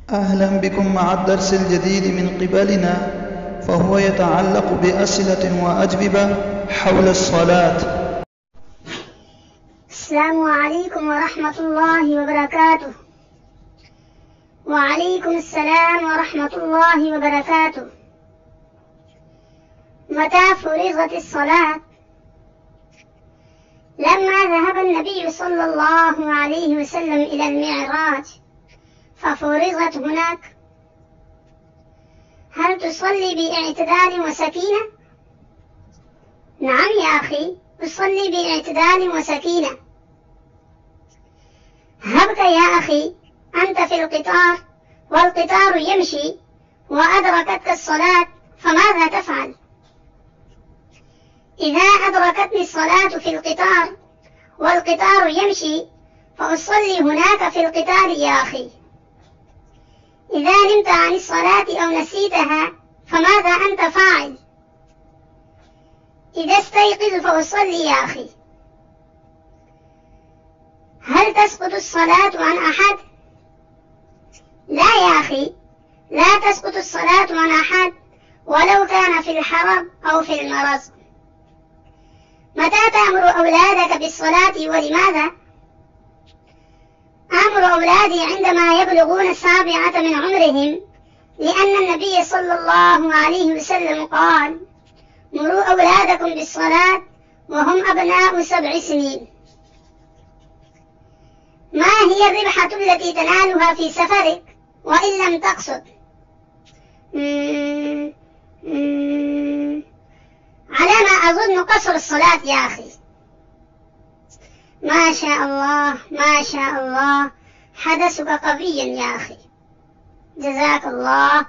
أهلا بكم مع الدرس الجديد من قبلنا، فهو يتعلق بأسئلة وأجوبة حول الصلاة. السلام عليكم ورحمة الله وبركاته. وعليكم السلام ورحمة الله وبركاته. متى فرضت الصلاة؟ لما ذهب النبي صلى الله عليه وسلم إلى المعراج ففرضت هناك. هل تصلي باعتدال وسكينة؟ نعم يا أخي، أصلي باعتدال وسكينة. هبك يا أخي أنت في القطار والقطار يمشي وأدركتك الصلاة، فماذا تفعل؟ إذا أدركتني الصلاة في القطار والقطار يمشي فأصلي هناك في القطار يا أخي. إذا نمت عن الصلاة أو نسيتها فماذا أنت فاعل؟ إذا استيقظ فأصلي يا أخي. هل تسقط الصلاة عن أحد؟ لا يا أخي، لا تسقط الصلاة عن أحد ولو كان في الحرم أو في المرض. متى تأمر أولادك بالصلاة ولماذا؟ أمر أولادي عندما يبلغون 7 من عمرهم، لأن النبي صلى الله عليه وسلم قال: مروا أولادكم بالصلاة وهم أبناء 7 سنين. ما هي الربحة التي تنالها في سفرك وإن لم تقصد؟ على ما أظن قصر الصلاة يا أخي. ما شاء الله ما شاء الله، حدثك قوي يا أخي، جزاك الله